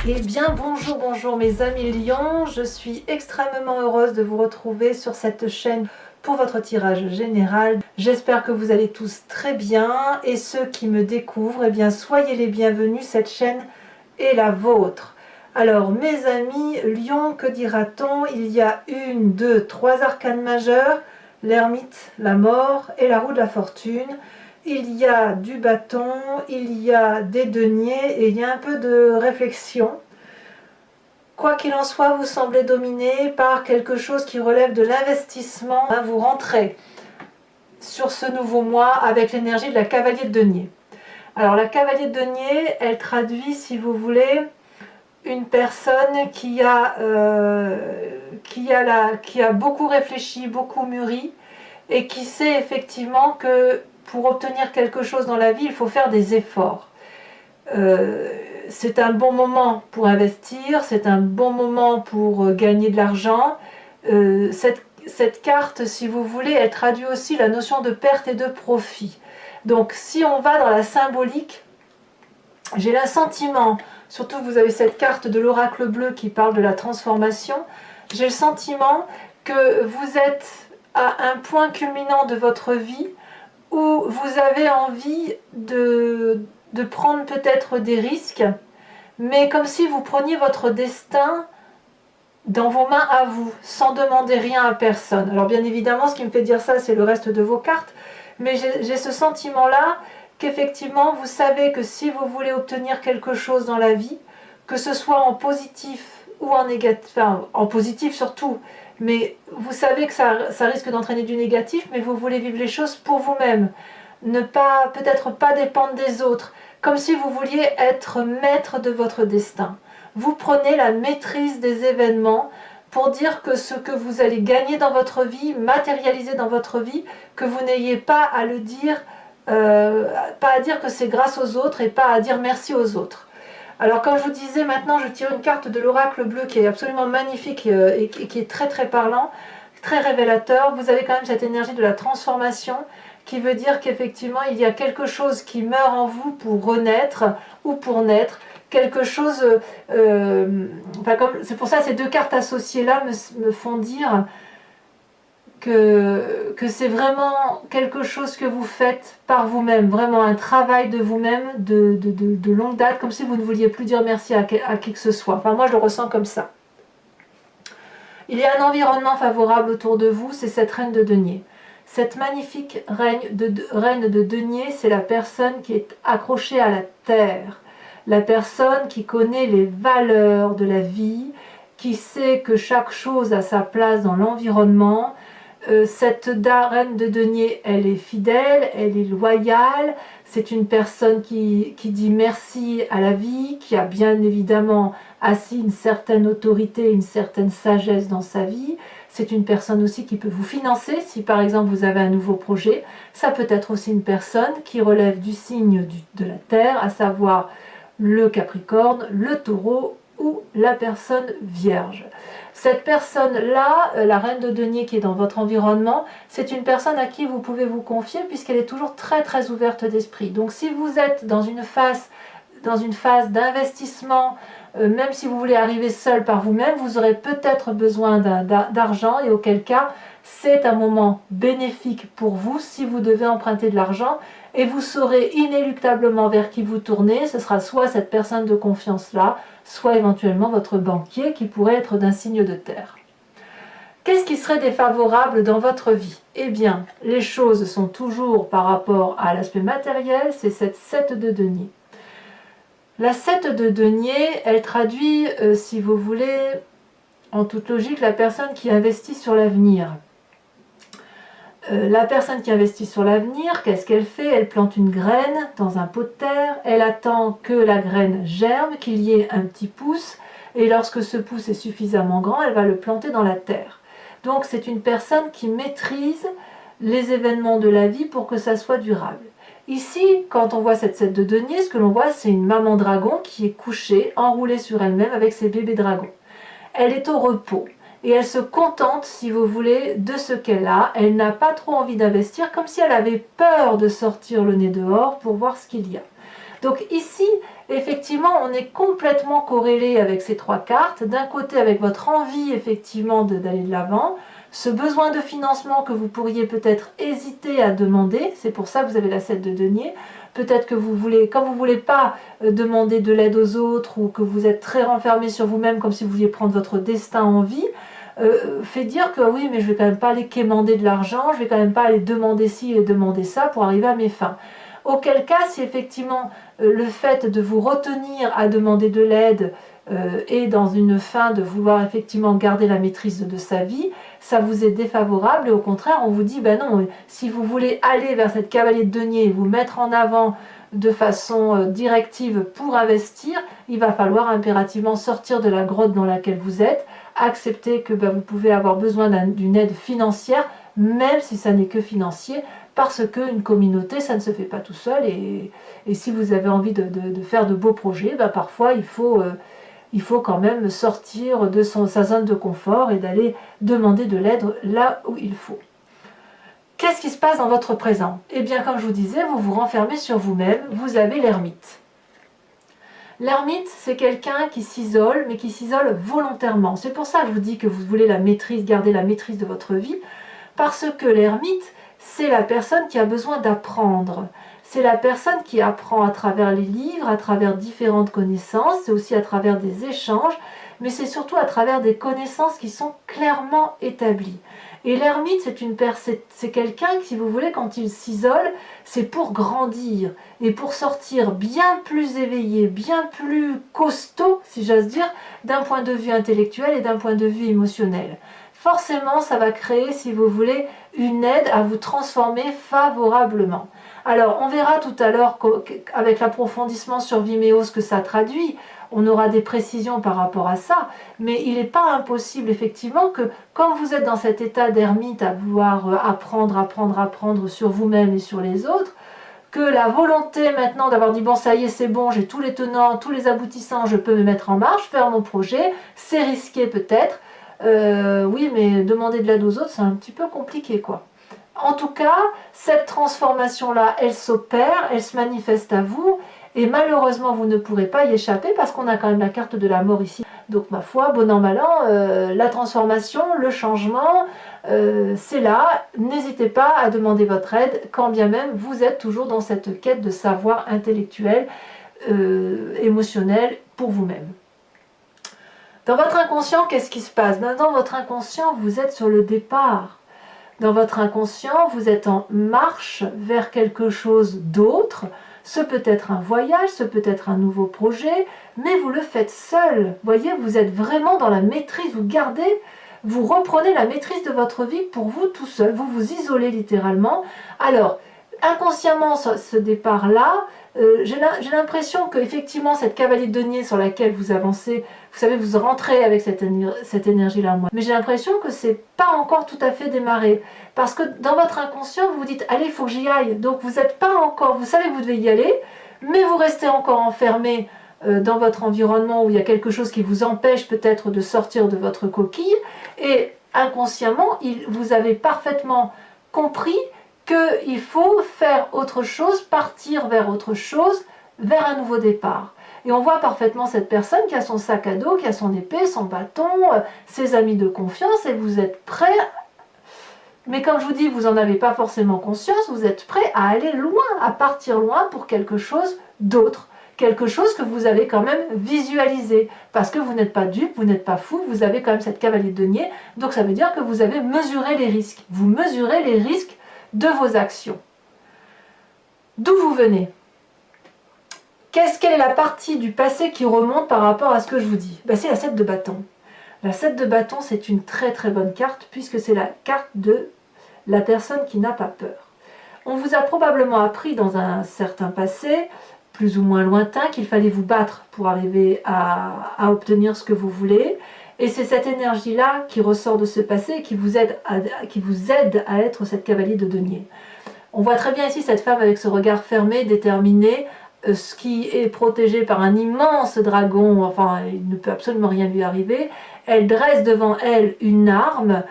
Eh bien bonjour, bonjour mes amis lions, je suis extrêmement heureuse de vous retrouver sur cette chaîne pour votre tirage général. J'espère que vous allez tous très bien et ceux qui me découvrent, eh bien soyez les bienvenus, cette chaîne est la vôtre. Alors mes amis lions, que dira-t-on? Il y a 1, 2, 3 arcanes majeures, l'ermite, la mort et la roue de la fortune. Il y a du bâton, il y a des deniers et il y a un peu de réflexion. Quoi qu'il en soit, vous semblez dominé par quelque chose qui relève de l'investissement. Vous rentrez sur ce nouveau mois avec l'énergie de la cavalier de denier. Alors la cavalier de denier, elle traduit, si vous voulez, une personne qui a beaucoup réfléchi, beaucoup mûri et qui sait effectivement que pour obtenir quelque chose dans la vie, il faut faire des efforts. C'est un bon moment pour investir, c'est un bon moment pour gagner de l'argent. Cette carte, si vous voulez, elle traduit aussi la notion de perte et de profit. Donc si on va dans la symbolique, j'ai l'assentiment, surtout que vous avez cette carte de l'oracle bleu qui parle de la transformation, j'ai le sentiment que vous êtes à un point culminant de votre vie où vous avez envie de prendre peut-être des risques, mais comme si vous preniez votre destin dans vos mains à vous, sans demander rien à personne. Alors bien évidemment, ce qui me fait dire ça, c'est le reste de vos cartes, mais j'ai ce sentiment-là qu'effectivement, vous savez que si vous voulez obtenir quelque chose dans la vie, que ce soit en positif ou en négatif, enfin en positif surtout, mais vous savez que ça risque d'entraîner du négatif, mais vous voulez vivre les choses pour vous-même, ne pas, peut-être pas dépendre des autres, comme si vous vouliez être maître de votre destin. Vous prenez la maîtrise des événements pour dire que ce que vous allez gagner dans votre vie, matérialiser dans votre vie, que vous n'ayez pas à le dire, pas à dire que c'est grâce aux autres et pas à dire merci aux autres. Alors comme je vous disais, maintenant je tire une carte de l'oracle bleu qui est absolument magnifique et qui est très très parlant, très révélateur. Vous avez quand même cette énergie de la transformation qui veut dire qu'effectivement il y a quelque chose qui meurt en vous pour renaître ou pour naître. Quelque chose, c'est pour ça que ces deux cartes associées là me font dire que c'est vraiment quelque chose que vous faites par vous-même, vraiment un travail de vous-même de longue date, comme si vous ne vouliez plus dire merci à qui que ce soit. Enfin, moi, je le ressens comme ça. Il y a un environnement favorable autour de vous, c'est cette reine de denier. Cette magnifique reine de denier, c'est la personne qui est accrochée à la terre, la personne qui connaît les valeurs de la vie, qui sait que chaque chose a sa place dans l'environnement. Cette reine de denier, elle est fidèle, elle est loyale, c'est une personne qui dit merci à la vie, qui a bien évidemment assis une certaine autorité, une certaine sagesse dans sa vie. C'est une personne aussi qui peut vous financer si par exemple vous avez un nouveau projet. Ça peut être aussi une personne qui relève du signe de la terre, à savoir le Capricorne, le Taureau ou la personne vierge. Cette personne-là, la reine de denier qui est dans votre environnement, c'est une personne à qui vous pouvez vous confier puisqu'elle est toujours très très ouverte d'esprit. Donc si vous êtes dans une phase d'investissement, même si vous voulez arriver seul par vous-même, vous aurez peut-être besoin d'argent et auquel cas c'est un moment bénéfique pour vous si vous devez emprunter de l'argent et vous saurez inéluctablement vers qui vous tournez. Ce sera soit cette personne de confiance-là, soit éventuellement votre banquier qui pourrait être d'un signe de terre. Qu'est-ce qui serait défavorable dans votre vie? Eh bien, les choses sont toujours par rapport à l'aspect matériel, c'est cette 7 de denier. La 7 de denier, elle traduit, si vous voulez, en toute logique, la personne qui investit sur l'avenir. La personne qui investit sur l'avenir, qu'est-ce qu'elle fait? Elle plante une graine dans un pot de terre, elle attend que la graine germe, qu'il y ait un petit pouce, et lorsque ce pouce est suffisamment grand, elle va le planter dans la terre. Donc c'est une personne qui maîtrise les événements de la vie pour que ça soit durable. Ici, quand on voit cette 7 de denier, ce que l'on voit, c'est une maman dragon qui est couchée, enroulée sur elle-même avec ses bébés dragons. Elle est au repos. Et elle se contente, si vous voulez, de ce qu'elle a. Elle n'a pas trop envie d'investir, comme si elle avait peur de sortir le nez dehors pour voir ce qu'il y a. Donc ici, effectivement, on est complètement corrélé avec ces 3 cartes. D'un côté, avec votre envie, effectivement, d'aller de l'avant, ce besoin de financement que vous pourriez peut-être hésiter à demander, c'est pour ça que vous avez la 7 de denier. Peut-être que vous voulez, comme vous ne voulez pas demander de l'aide aux autres, ou que vous êtes très renfermé sur vous-même, comme si vous vouliez prendre votre destin en vie, fait dire que oui, mais je ne vais quand même pas aller quémander de l'argent, je ne vais quand même pas aller demander ci et demander ça pour arriver à mes fins. Auquel cas, si effectivement le fait de vous retenir à demander de l'aide est dans une fin de vouloir effectivement garder la maîtrise de sa vie, ça vous est défavorable et au contraire on vous dit ben non, si vous voulez aller vers cette cavalier de denier et vous mettre en avant de façon directive pour investir, il va falloir impérativement sortir de la grotte dans laquelle vous êtes, accepter que vous pouvez avoir besoin d'une aide financière, même si ça n'est que financier, parce qu'une communauté, ça ne se fait pas tout seul, et si vous avez envie de faire de beaux projets, parfois il faut quand même sortir de sa zone de confort et d'aller demander de l'aide là où il faut. Qu'est-ce qui se passe dans votre présent? Eh bien, comme je vous disais, vous vous renfermez sur vous-même, vous avez l'ermite. L'ermite, c'est quelqu'un qui s'isole, mais qui s'isole volontairement. C'est pour ça que je vous dis que vous voulez la maîtrise, garder la maîtrise de votre vie, parce que l'ermite, c'est la personne qui a besoin d'apprendre. C'est la personne qui apprend à travers les livres, à travers différentes connaissances, c'est aussi à travers des échanges, mais c'est surtout à travers des connaissances qui sont clairement établies. Et l'ermite, c'est quelqu'un qui, si vous voulez, quand il s'isole, c'est pour grandir et pour sortir bien plus éveillé, bien plus costaud, si j'ose dire, d'un point de vue intellectuel et d'un point de vue émotionnel. Forcément, ça va créer, si vous voulez, une aide à vous transformer favorablement. Alors, on verra tout à l'heure avec l'approfondissement sur Vimeo ce que ça traduit. On aura des précisions par rapport à ça, mais il n'est pas impossible effectivement que quand vous êtes dans cet état d'ermite à vouloir apprendre sur vous-même et sur les autres, que la volonté maintenant d'avoir dit bon ça y est c'est bon, j'ai tous les tenants, tous les aboutissants, je peux me mettre en marche, faire mon projet, c'est risqué peut-être, oui mais demander de l'aide aux autres c'est un petit peu compliqué quoi. En tout cas, cette transformation-là, elle s'opère, elle se manifeste à vous, et malheureusement, vous ne pourrez pas y échapper parce qu'on a quand même la carte de la mort ici. Donc, ma foi, bon an, mal an, la transformation, le changement, c'est là. N'hésitez pas à demander votre aide, quand bien même vous êtes toujours dans cette quête de savoir intellectuel, émotionnel pour vous-même. Dans votre inconscient, qu'est-ce qui se passe? Dans votre inconscient, vous êtes sur le départ. Dans votre inconscient, vous êtes en marche vers quelque chose d'autre. Ce peut être un voyage, ce peut être un nouveau projet, mais vous le faites seul. Vous voyez, vous êtes vraiment dans la maîtrise, vous reprenez la maîtrise de votre vie pour vous tout seul. Vous vous isolez littéralement. Alors, inconsciemment, ce départ-là, j'ai l'impression qu'effectivement, cette cavalier de denier sur laquelle vous avancez, vous savez, vous rentrez avec cette énergie-là, moi. Mais j'ai l'impression que c'est pas encore tout à fait démarré. Parce que dans votre inconscient, vous vous dites, allez, il faut que j'y aille. Donc vous n'êtes pas encore, vous savez que vous devez y aller, mais vous restez encore enfermé dans votre environnement où il y a quelque chose qui vous empêche peut-être de sortir de votre coquille. Et inconsciemment, vous avez parfaitement compris qu'il faut faire autre chose, partir vers autre chose, vers un nouveau départ. Et on voit parfaitement cette personne qui a son sac à dos, qui a son épée, son bâton, ses amis de confiance, et vous êtes prêt. Mais comme je vous dis, vous n'en avez pas forcément conscience, vous êtes prêt à aller loin, à partir loin pour quelque chose d'autre. Quelque chose que vous avez quand même visualisé. Parce que vous n'êtes pas dupe, vous n'êtes pas fou, vous avez quand même cette cavalier de denier. Donc ça veut dire que vous avez mesuré les risques. Vous mesurez les risques de vos actions. D'où vous venez? Quelle est la partie du passé qui remonte par rapport à ce que je vous dis? C'est la 7 de bâton. La 7 de bâton, c'est une très très bonne carte puisque c'est la carte de la personne qui n'a pas peur. On vous a probablement appris dans un certain passé, plus ou moins lointain, qu'il fallait vous battre pour arriver à obtenir ce que vous voulez. Et c'est cette énergie-là qui ressort de ce passé et qui vous aide à être cette cavalier de denier. On voit très bien ici cette femme avec ce regard fermé, déterminé, ce qui est protégé par un immense dragon, enfin il ne peut absolument rien lui arriver. Elle dresse devant elle une arme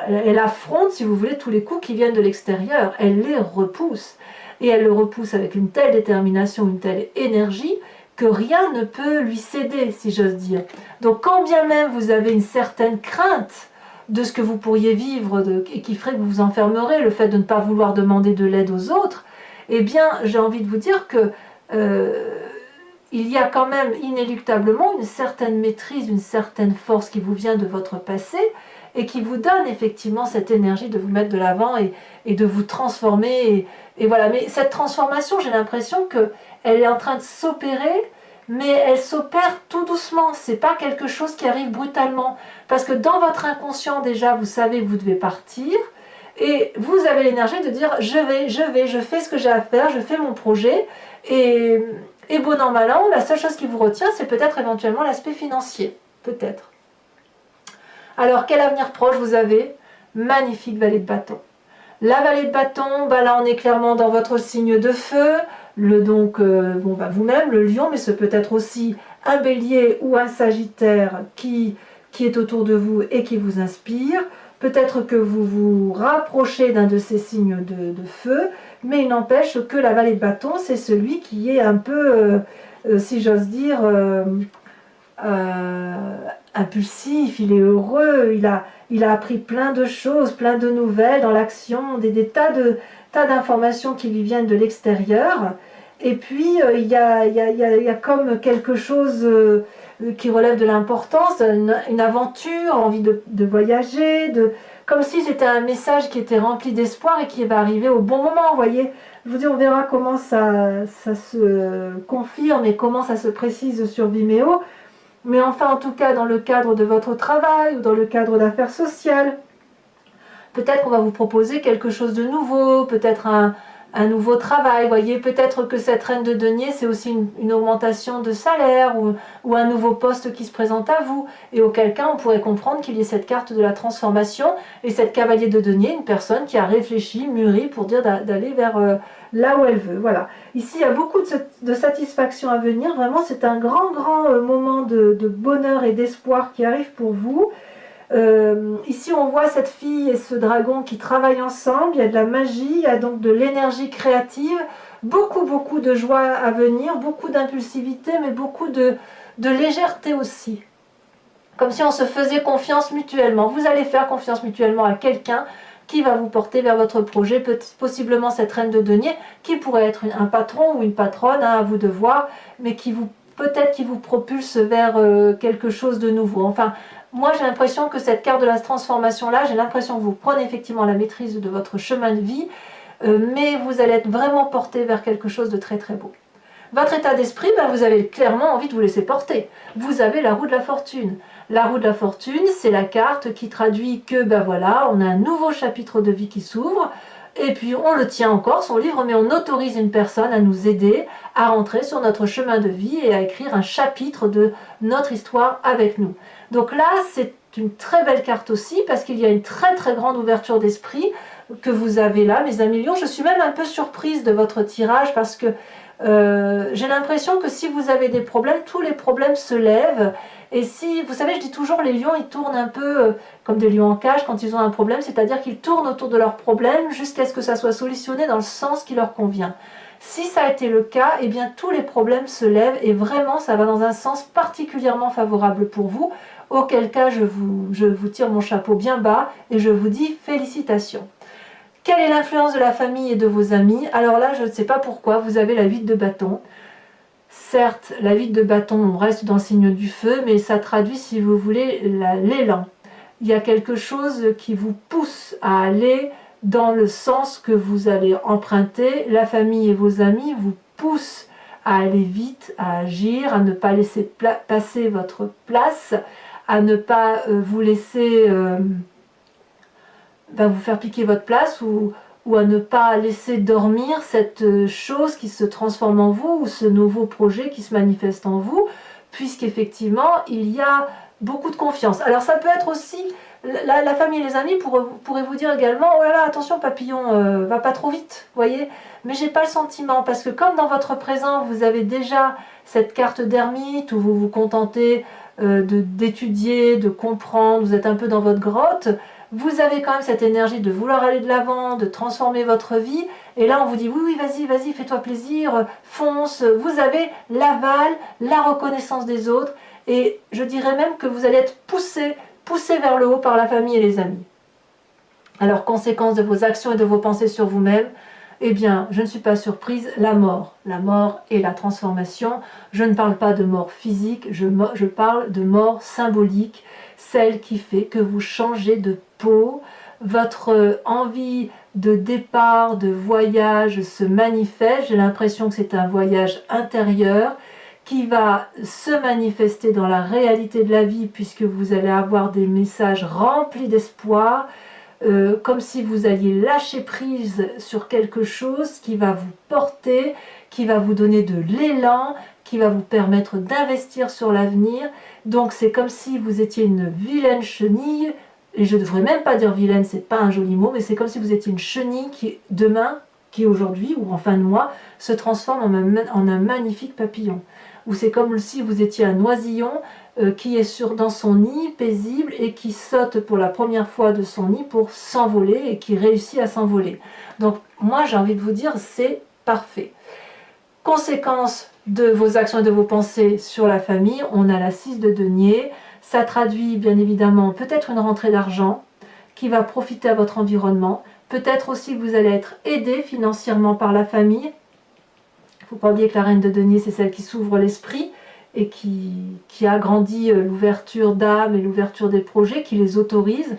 elle affronte, si vous voulez, tous les coups qui viennent de l'extérieur. Elle les repousse. et elle le repousse avec une telle détermination, une telle énergie, que rien ne peut lui céder, si j'ose dire. Donc quand bien même vous avez une certaine crainte de ce que vous pourriez vivre et qui ferait que vous vous enfermerez, le fait de ne pas vouloir demander de l'aide aux autres, eh bien j'ai envie de vous dire que il y a quand même inéluctablement une certaine maîtrise, une certaine force qui vous vient de votre passé et qui vous donne effectivement cette énergie de vous mettre de l'avant et de vous transformer. Et voilà. Mais cette transformation, j'ai l'impression qu'elle est en train de s'opérer, mais elle s'opère tout doucement. C'est pas quelque chose qui arrive brutalement. Parce que dans votre inconscient, déjà, vous savez que vous devez partir. Et vous avez l'énergie de dire, je fais ce que j'ai à faire, je fais mon projet. Et bon an, mal an, la seule chose qui vous retient, c'est peut-être éventuellement l'aspect financier. Peut-être. Alors, quel avenir proche vous avez? Magnifique vallée de bâton. La vallée de bâton, là on est clairement dans votre signe de feu, vous-même, le lion, mais ce peut être aussi un bélier ou un sagittaire qui est autour de vous et qui vous inspire. Peut-être que vous vous rapprochez d'un de ces signes de feu, mais il n'empêche que la vallée de bâton, c'est celui qui est un peu, si j'ose dire, impulsif, il est heureux, il a appris plein de choses, plein de nouvelles dans l'action, des tas d'informations qui lui viennent de l'extérieur. Et puis il y a comme quelque chose qui relève de l'importance, une aventure, envie de voyager, comme si c'était un message qui était rempli d'espoir et qui va arriver au bon moment, vous voyez. Je vous dis, on verra comment ça se confirme et comment ça se précise sur Vimeo. Mais enfin, en tout cas, dans le cadre de votre travail ou dans le cadre d'affaires sociales, peut-être qu'on va vous proposer quelque chose de nouveau, peut-être un nouveau travail, voyez, peut-être que cette reine de denier, c'est aussi une augmentation de salaire ou un nouveau poste qui se présente à vous, et auquel cas on pourrait comprendre qu'il y ait cette carte de la transformation, et cette cavalier de denier, une personne qui a réfléchi, mûri, pour dire d'aller vers là où elle veut, voilà. Ici, il y a beaucoup de satisfaction à venir, vraiment, c'est un grand moment de bonheur et d'espoir qui arrive pour vous. Ici on voit cette fille et ce dragon qui travaillent ensemble, il y a de la magie, il y a donc de l'énergie créative, beaucoup de joie à venir, beaucoup d'impulsivité, mais beaucoup de légèreté aussi. Comme si on se faisait confiance mutuellement. Vous allez faire confiance mutuellement à quelqu'un qui va vous porter vers votre projet, possiblement cette reine de denier, qui pourrait être un patron ou une patronne, à vous de voir, mais peut-être qui vous propulse vers quelque chose de nouveau. Enfin, moi j'ai l'impression que cette carte de la transformation là, j'ai l'impression que vous prenez effectivement la maîtrise de votre chemin de vie, mais vous allez être vraiment porté vers quelque chose de très beau. Votre état d'esprit, vous avez clairement envie de vous laisser porter. Vous avez la roue de la fortune. La roue de la fortune, c'est la carte qui traduit que voilà, on a un nouveau chapitre de vie qui s'ouvre, et puis on le tient encore, son livre, mais on autorise une personne à nous aider à rentrer sur notre chemin de vie et à écrire un chapitre de notre histoire avec nous. Donc là, c'est une très belle carte aussi, parce qu'il y a une très grande ouverture d'esprit que vous avez là, mes amis lions. Je suis même un peu surprise de votre tirage, parce que j'ai l'impression que si vous avez des problèmes, tous les problèmes se lèvent. Et si, vous savez, je dis toujours, les lions, ils tournent un peu comme des lions en cage quand ils ont un problème, c'est-à-dire qu'ils tournent autour de leur problème jusqu'à ce que ça soit solutionné dans le sens qui leur convient. Si ça a été le cas, eh bien tous les problèmes se lèvent et vraiment ça va dans un sens particulièrement favorable pour vous, auquel cas je vous tire mon chapeau bien bas et je vous dis félicitations. Quelle est l'influence de la famille et de vos amis? Alors là, je ne sais pas pourquoi, vous avez la 8 de bâton. Certes, la 8 de bâton, on reste dans le signe du feu, mais ça traduit, si vous voulez, l'élan. Il y a quelque chose qui vous pousse à aller dans le sens que vous allez emprunter. La famille et vos amis vous poussent à aller vite, à agir, à ne pas laisser passer votre place, à ne pas vous laisser vous faire piquer votre place ou à ne pas laisser dormir cette chose qui se transforme en vous ou ce nouveau projet qui se manifeste en vous, puisqu'effectivement il y a beaucoup de confiance. Alors ça peut être aussi, la famille et les amis pourraient vous dire également, oh là là, attention papillon, va pas trop vite, voyez, mais j'ai pas le sentiment, parce que comme dans votre présent vous avez déjà cette carte d'ermite où vous vous contentez d'étudier, de comprendre, vous êtes un peu dans votre grotte, vous avez quand même cette énergie de vouloir aller de l'avant, de transformer votre vie, et là on vous dit oui, oui, vas-y, vas-y, fais-toi plaisir, fonce, vous avez l'aval, la reconnaissance des autres, et je dirais même que vous allez être poussé vers le haut par la famille et les amis. Alors, conséquence de vos actions et de vos pensées sur vous-même, eh bien, je ne suis pas surprise, la mort et la transformation. Je ne parle pas de mort physique, je parle de mort symbolique, celle qui fait que vous changez de peau, votre envie de départ, de voyage se manifeste. J'ai l'impression que c'est un voyage intérieur qui va se manifester dans la réalité de la vie, puisque vous allez avoir des messages remplis d'espoir, comme si vous alliez lâcher prise sur quelque chose qui va vous porter, qui va vous donner de l'élan, qui va vous permettre d'investir sur l'avenir. Donc c'est comme si vous étiez une vilaine chenille, et je ne devrais même pas dire vilaine, c'est pas un joli mot, mais c'est comme si vous étiez une chenille qui demain, qui aujourd'hui ou en fin de mois, se transforme en un magnifique papillon. Ou c'est comme si vous étiez un oisillon qui est dans son nid paisible et qui saute pour la première fois de son nid pour s'envoler et qui réussit à s'envoler. Donc moi j'ai envie de vous dire, c'est parfait. Conséquence de vos actions et de vos pensées sur la famille, on a la 6 de denier. Ça traduit bien évidemment peut-être une rentrée d'argent qui va profiter à votre environnement. Peut-être aussi que vous allez être aidé financièrement par la famille. Il ne faut pas oublier que la reine de denier, c'est celle qui s'ouvre l'esprit et qui agrandit l'ouverture d'âme et l'ouverture des projets, qui les autorise.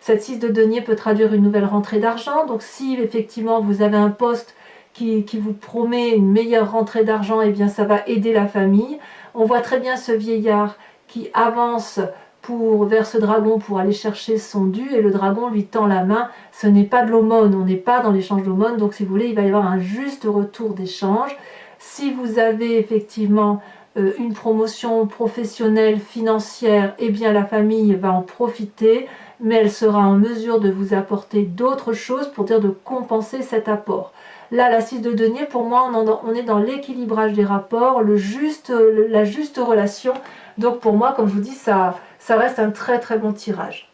Cette 6 de denier peut traduire une nouvelle rentrée d'argent. Donc si effectivement vous avez un poste qui vous promet une meilleure rentrée d'argent, eh bien ça va aider la famille. On voit très bien ce vieillard qui avance vers ce dragon pour aller chercher son dû, et le dragon lui tend la main. Ce n'est pas de l'aumône, on n'est pas dans l'échange d'aumône, donc si vous voulez, il va y avoir un juste retour d'échange. Si vous avez effectivement une promotion professionnelle, financière, eh bien la famille va en profiter, mais elle sera en mesure de vous apporter d'autres choses pour dire de compenser cet apport. Là, la 6 de denier, pour moi, on est dans l'équilibrage des rapports, la juste relation. Donc pour moi, comme je vous dis, ça reste un très très bon tirage.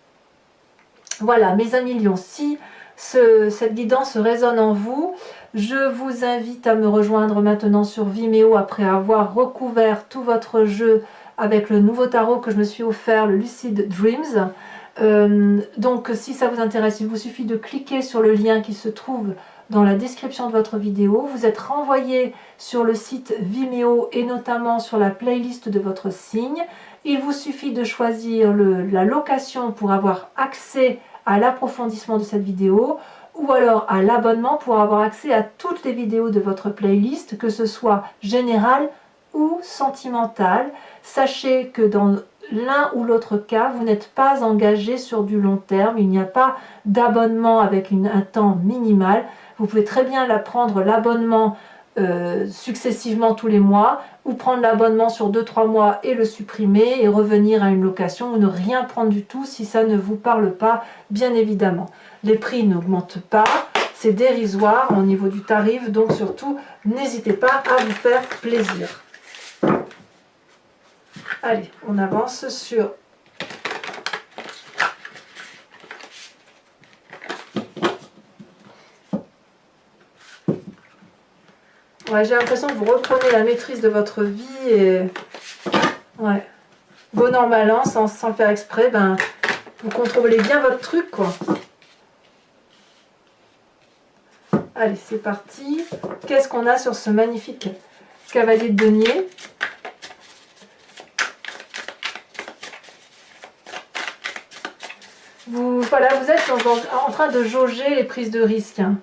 Voilà, mes amis lions, si cette guidance résonne en vous, je vous invite à me rejoindre maintenant sur Vimeo après avoir recouvert tout votre jeu avec le nouveau tarot que je me suis offert, le Lucid Dreams. Donc si ça vous intéresse, il vous suffit de cliquer sur le lien qui se trouve dans la description de votre vidéo. Vous êtes renvoyé sur le site Vimeo et notamment sur la playlist de votre signe. Il vous suffit de choisir la location pour avoir accès à l'approfondissement de cette vidéo, ou alors à l'abonnement pour avoir accès à toutes les vidéos de votre playlist, que ce soit générale ou sentimentale. Sachez que dans l'un ou l'autre cas, vous n'êtes pas engagé sur du long terme, il n'y a pas d'abonnement avec un temps minimal. Vous pouvez très bien prendre l'abonnement successivement tous les mois, ou prendre l'abonnement sur 2-3 mois et le supprimer et revenir à une location, ou ne rien prendre du tout si ça ne vous parle pas, bien évidemment. Les prix n'augmentent pas, c'est dérisoire au niveau du tarif, donc surtout n'hésitez pas à vous faire plaisir. Allez, on avance sur ouais, j'ai l'impression que vous reprenez la maîtrise de votre vie et ouais, bon an mal an, sans le faire exprès, ben vous contrôlez bien votre truc, quoi. Allez, c'est parti. Qu'est-ce qu'on a sur ce magnifique cavalier de denier? Voilà, vous êtes en train de jauger les prises de risque. Hein.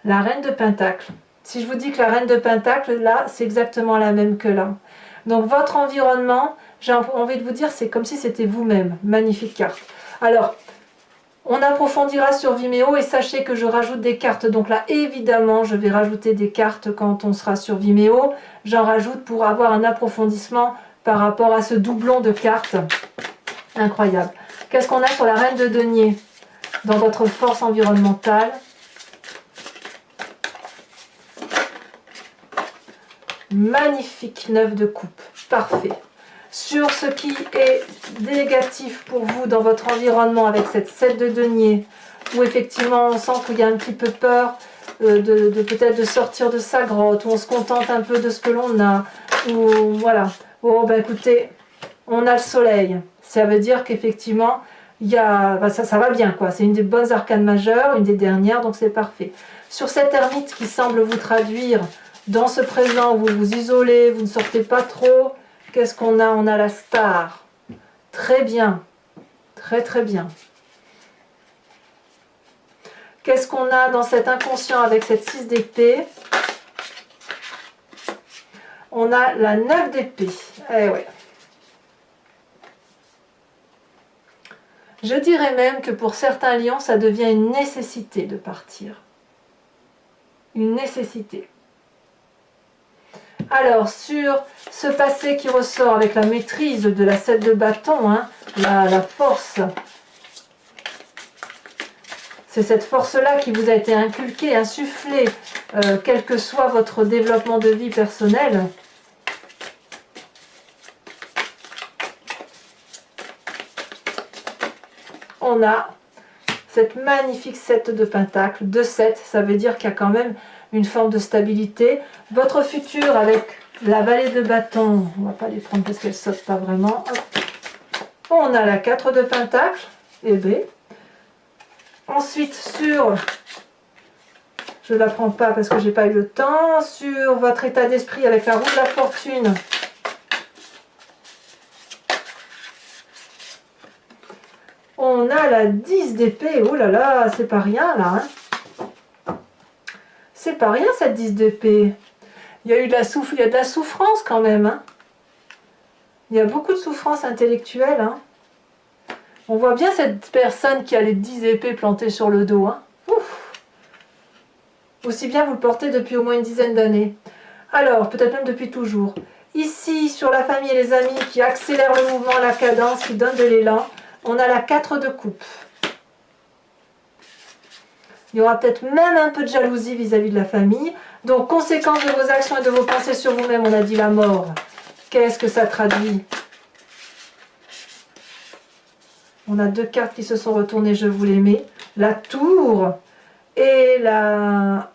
La reine de Pentacle. Si je vous dis que la reine de Pentacle, là, c'est exactement la même que là. Donc votre environnement, j'ai envie de vous dire, c'est comme si c'était vous-même. Magnifique carte. Alors, on approfondira sur Vimeo et sachez que je rajoute des cartes. Donc là, évidemment, je vais rajouter des cartes quand on sera sur Vimeo. J'en rajoute pour avoir un approfondissement par rapport à ce doublon de cartes. Incroyable. Qu'est-ce qu'on a sur la reine de denier dans votre force environnementale? Magnifique 9 de coupe. Parfait. Sur ce qui est négatif pour vous dans votre environnement avec cette 7 de denier, où effectivement on sent qu'il y a un petit peu peur de peut-être de sortir de sa grotte, où on se contente un peu de ce que l'on a, ou voilà. Bon, ben écoutez, on a le soleil. Ça veut dire qu'effectivement, il y a, ben ça va bien, quoi. C'est une des bonnes arcanes majeures, une des dernières, donc c'est parfait. Sur cette ermite qui semble vous traduire dans ce présent où vous vous isolez, vous ne sortez pas trop, qu'est-ce qu'on a? On a la star. Très bien. Très très bien. Qu'est-ce qu'on a dans cet inconscient avec cette 6 d'épée? On a la 9 d'épée. Eh ouais. Je dirais même que pour certains lions, ça devient une nécessité de partir. Une nécessité. Alors, sur ce passé qui ressort avec la maîtrise de la 7 de bâton, hein, la force, c'est cette force-là qui vous a été inculquée, insufflée, quel que soit votre développement de vie personnel. On a cette magnifique 7 de pentacle, 2-7, ça veut dire qu'il y a quand même une forme de stabilité. Votre futur avec la vallée de bâton, on ne va pas les prendre parce qu'elles ne sautent pas vraiment. Hop. On a la 4 de pentacle, et B. Ensuite, je ne la prends pas parce que je n'ai pas eu le temps, sur votre état d'esprit avec la roue de la fortune. On a la 10 d'épée, oh là là, c'est pas rien là. Hein. C'est pas rien cette 10 d'épée. Il y a eu de la souffrance quand même. Hein. Il y a beaucoup de souffrance intellectuelle. Hein. On voit bien cette personne qui a les 10 épées plantées sur le dos. Hein. Ouf. Aussi bien vous le portez depuis au moins une dizaine d'années. Alors, peut-être même depuis toujours. Ici, sur la famille et les amis qui accélèrent le mouvement, la cadence, qui donnent de l'élan. On a la 4 de coupe. Il y aura peut-être même un peu de jalousie vis-à-vis de la famille. Donc, conséquence de vos actions et de vos pensées sur vous-même, on a dit la mort. Qu'est-ce que ça traduit? On a 2 cartes qui se sont retournées, je vous les mets. La tour et la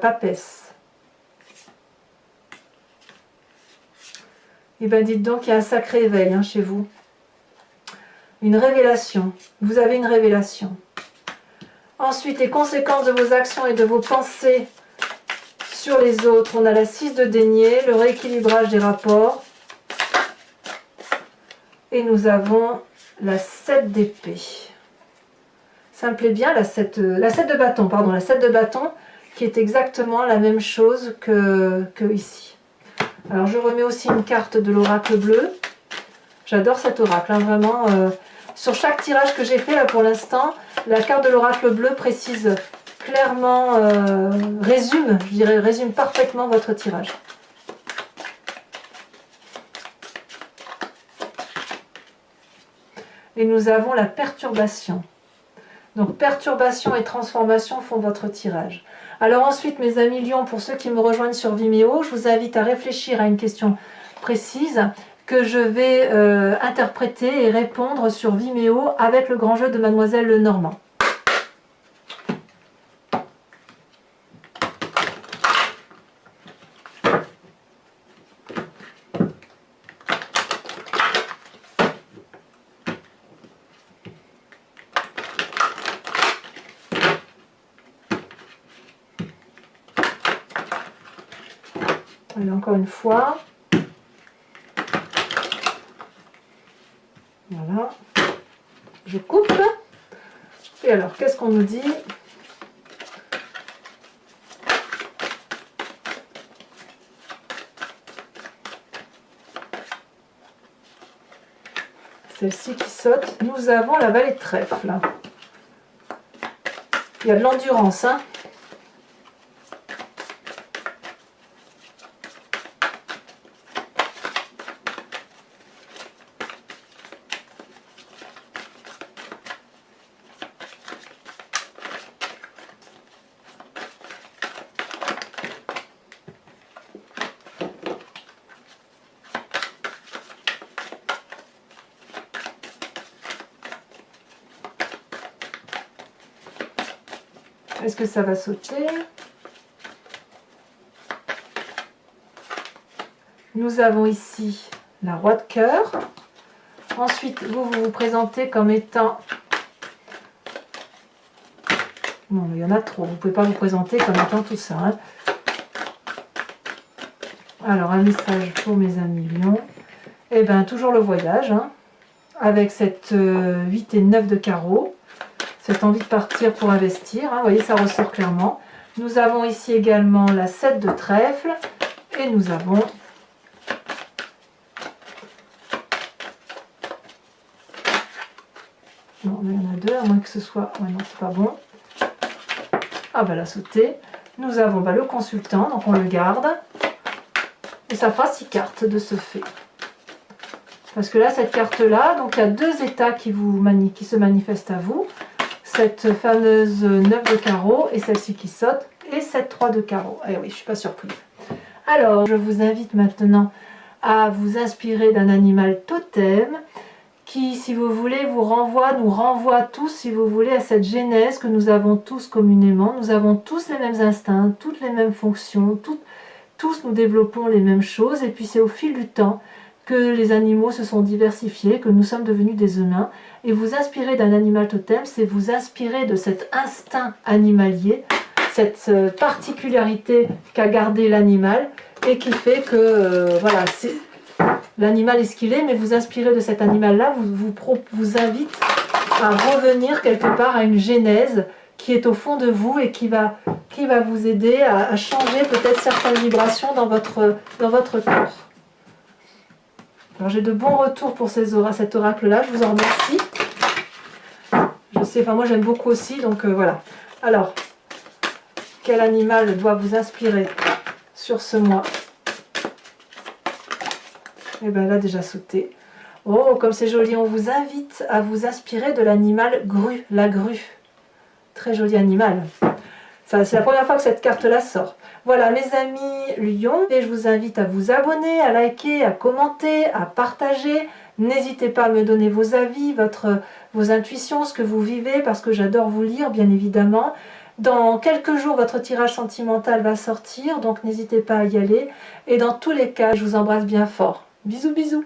papesse. Eh bien, dites donc, il y a un sacré éveil hein, chez vous. Une révélation. Vous avez une révélation. Ensuite, les conséquences de vos actions et de vos pensées sur les autres. On a la 6 de denier, le rééquilibrage des rapports. Et nous avons la 7 d'épée. Ça me plaît bien, la 7 de bâton, pardon, la 7 de bâton, qui est exactement la même chose que ici. Alors je remets aussi une carte de l'oracle bleu. J'adore cet oracle, hein, vraiment. Sur chaque tirage que j'ai fait là pour l'instant, la carte de l'oracle bleu précise clairement, résume parfaitement votre tirage. Et nous avons la perturbation. Donc perturbation et transformation font votre tirage. Alors ensuite, mes amis Lions, pour ceux qui me rejoignent sur Vimeo, je vous invite à réfléchir à une question précise que je vais interpréter et répondre sur Vimeo avec le grand jeu de Mademoiselle Lenormand. Allez, encore une fois. Voilà. Je coupe. Et alors, qu'est-ce qu'on nous dit? Celle-ci qui saute. Nous avons la vallée de trèfle. Il y a de l'endurance, hein. Est-ce que ça va sauter? Nous avons ici la roi de cœur. Ensuite, vous vous présentez comme étant... Non, il y en a trop. Vous ne pouvez pas vous présenter comme étant tout ça. Hein. Alors, un message pour mes amis lions. Eh bien, toujours le voyage. Hein, avec cette 8 et 9 de carreau. Cette envie de partir pour investir. Hein, vous voyez, ça ressort clairement. Nous avons ici également la 7 de trèfle. Et nous avons... Non, il y en a deux, à moins que ce soit... Ouais, non, c'est pas bon. Ah, bah, la sauter. Nous avons le consultant, donc on le garde. Et ça fera 6 cartes de ce fait. Parce que là, cette carte-là, donc il y a deux états qui se manifestent à vous. Cette fameuse 9 de carreau et celle-ci qui saute. Et cette 3 de carreau. Eh oui, je ne suis pas surprise. Alors, je vous invite maintenant à vous inspirer d'un animal totem qui, si vous voulez, nous renvoie tous, si vous voulez, à cette genèse que nous avons tous communément. Nous avons tous les mêmes instincts, toutes les mêmes fonctions, tous nous développons les mêmes choses. Et puis c'est au fil du temps que les animaux se sont diversifiés, que nous sommes devenus des humains. Et vous inspirer d'un animal totem, c'est vous inspirer de cet instinct animalier, cette particularité qu'a gardé l'animal et qui fait que, voilà, l'animal est ce qu'il est, mais vous inspirez de cet animal-là, vous invite à revenir quelque part à une genèse qui est au fond de vous et qui va vous aider à changer peut-être certaines vibrations dans votre corps. Alors j'ai de bons retours pour cet oracle-là, je vous en remercie. Je sais, enfin moi j'aime beaucoup aussi, donc voilà. Alors, quel animal doit vous inspirer sur ce mois? Et bien là déjà sauté. Oh, comme c'est joli, on vous invite à vous inspirer de l'animal grue, la grue. Très joli animal. C'est la première fois que cette carte-là sort. Voilà mes amis lions, et je vous invite à vous abonner, à liker, à commenter, à partager. N'hésitez pas à me donner vos avis, vos intuitions, ce que vous vivez, parce que j'adore vous lire, bien évidemment. Dans quelques jours, votre tirage sentimental va sortir, donc n'hésitez pas à y aller. Et dans tous les cas, je vous embrasse bien fort. Bisous, bisous.